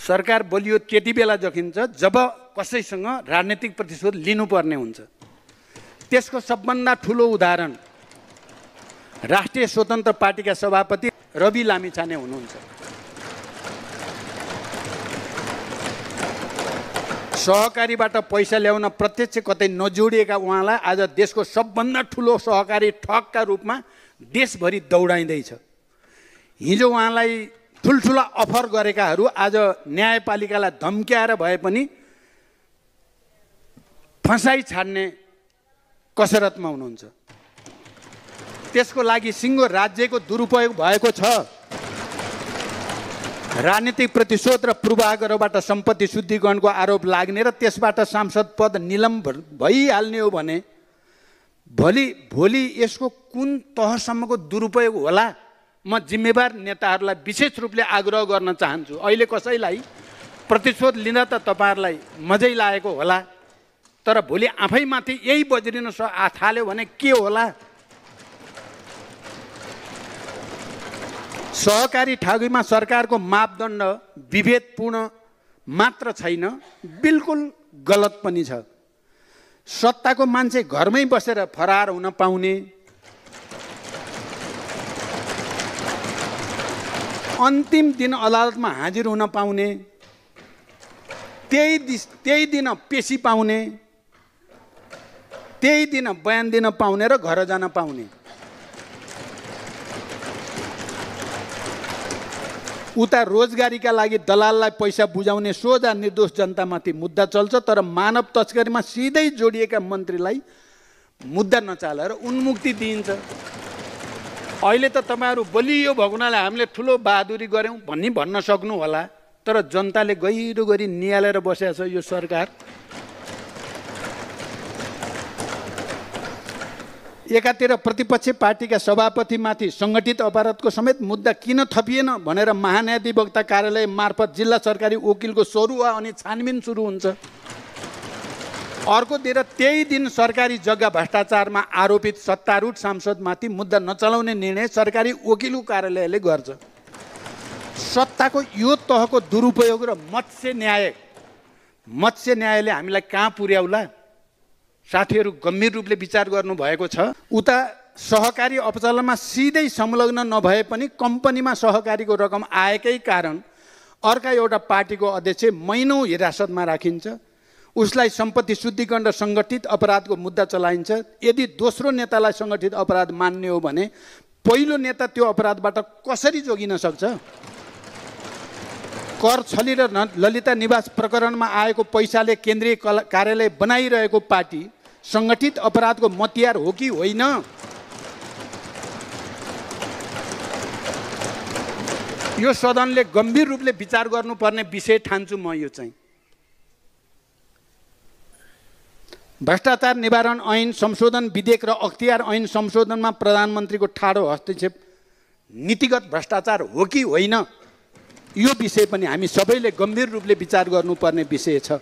सरकार बलियो त्यति बेला देखिन्छ जब कसैसँग राजनीतिक प्रतिशोध लिनुपर्ने हुन्छ। त्यसको सबभन्दा ठुलो उदाहरण राष्ट्रिय स्वतन्त्र पार्टीका सभापति रवि लामिछाने हुनुहुन्छ। सहकारीबाट पैसा ल्याउन प्रत्यक्ष कतै नजोडिएका उहाँलाई आज देशको सबभन्दा ठुलो सहकारी ठगका रूपमा देशभरि दौडाइँदैछ। हिजो उहाँलाई ठुल्ठुला अफर गरेकाहरू आज न्यायपालिकालाई धम्क्याएर भए पनि फसाई छाड्ने कसरतमा हुनुहुन्छ। त्यसको लागि सिङ्गो राज्यको दुरुपयोग भएको छ। राजनीतिक प्रतिशोध र पूर्वाग्रहबाट सम्पत्ति शुद्धिकरणको आरोप लाग्ने र त्यसबाट सांसद पद निलम्बन भइहाल्ने हो भने भोलि यसको कुन तहसम्मको दुरुपयोग होला? म जिम्मेवार नेताहरूलाई विशेष रूपले आग्रह गर्न चाहन्छु। अहिले कसैलाई प्रतिशोध लिन त तपाईहरुलाई मजै लागेको होला, तर भोलि आफैमाथि यही बज्रिन थाल्यो भने के होला? सहकारी ठगीमा सरकारको मापदण्ड विभेदपूर्ण मात्र छैन, बिल्कुल गलत पनि छ। सत्ताको मान्छे घरमै बसेर फरार हुन पाउने, अन्तिम दिन अदालतमा हाजिर हुन पाउने, त्यही दिन पेशी पाउने, त्यही दिन बयान दिन पाउने र घर जान पाउने। उता रोजगारीका लागि दलाललाई पैसा बुझाउने सोझा निर्दोष जनतामाथि मुद्दा चल्छ, तर मानव तस्करीमा सिधै जोडिएका मन्त्रीलाई मुद्दा नचालेर उन्मुक्ति दिइन्छ। अहिले त तपाईहरु बलियो भगुनाले हामीले ठुलो बहादुरी गर्यौं भन्न सक्नु होला, तर जनताले गहिरो गरी नियालेर बसेको छ यो सरकार। एकातिर प्रतिपक्षी पार्टीका सभापतिमाथि संगठित अपराधको समेत मुद्दा किन थपिएन भनेर महान्यायाधिवक्ता कार्यालय मार्फत जिल्ला सरकारी वकिलको सरुवा अनि छानबिन सुरु हुन्छ। अर्कोतिर त्यही दिन सरकारी जग्गा भ्रष्टाचारमा आरोपित सत्तारूढ सांसदमाथि मुद्दा नचलाउने निर्णय सरकारी वकिलको कार्यालयले गर्छ। सत्ताको यो तहको दुरुपयोग र मत्स्य न्यायले हामीलाई कहाँ पुर्याउला? साथीहरू गम्भीर रूपले विचार गर्नु भएको छ। उता सहकारी अपचलनमा सिधै संलग्न नभए पनि कम्पनीमा सहकारीको रकम आएकै कारण अर्का एउटा पार्टीको अध्यक्ष महिनौं हिरासतमा राखिन्छ। उसलाई सम्पत्ति शुद्धिकरण र संगठित अपराधको मुद्दा चलाइन्छ। यदि दोस्रो नेतालाई संगठित अपराध मान्ने हो भने पहिलो नेता त्यो अपराधबाट कसरी जोगिन सक्छ? कर छली र ललिता निवास प्रकरणमा आएको पैसाले केन्द्रीय कार्यालय बनाइरहेको पार्टी संगठित अपराधको मतियार हो कि होइन? यो सदनले गम्भीर रूपले विचार गर्नुपर्ने विषय ठान्छु म। यो चाहिँ भ्रष्टाचार निवारण ऐन संशोधन विधेयक र अख्तियार ऐन संशोधनमा प्रधानमन्त्रीको ठाडो हस्तक्षेप नीतिगत भ्रष्टाचार हो कि होइन? यो विषय पनि हामी सबैले गम्भीर रूपले विचार गर्नुपर्ने विषय छ।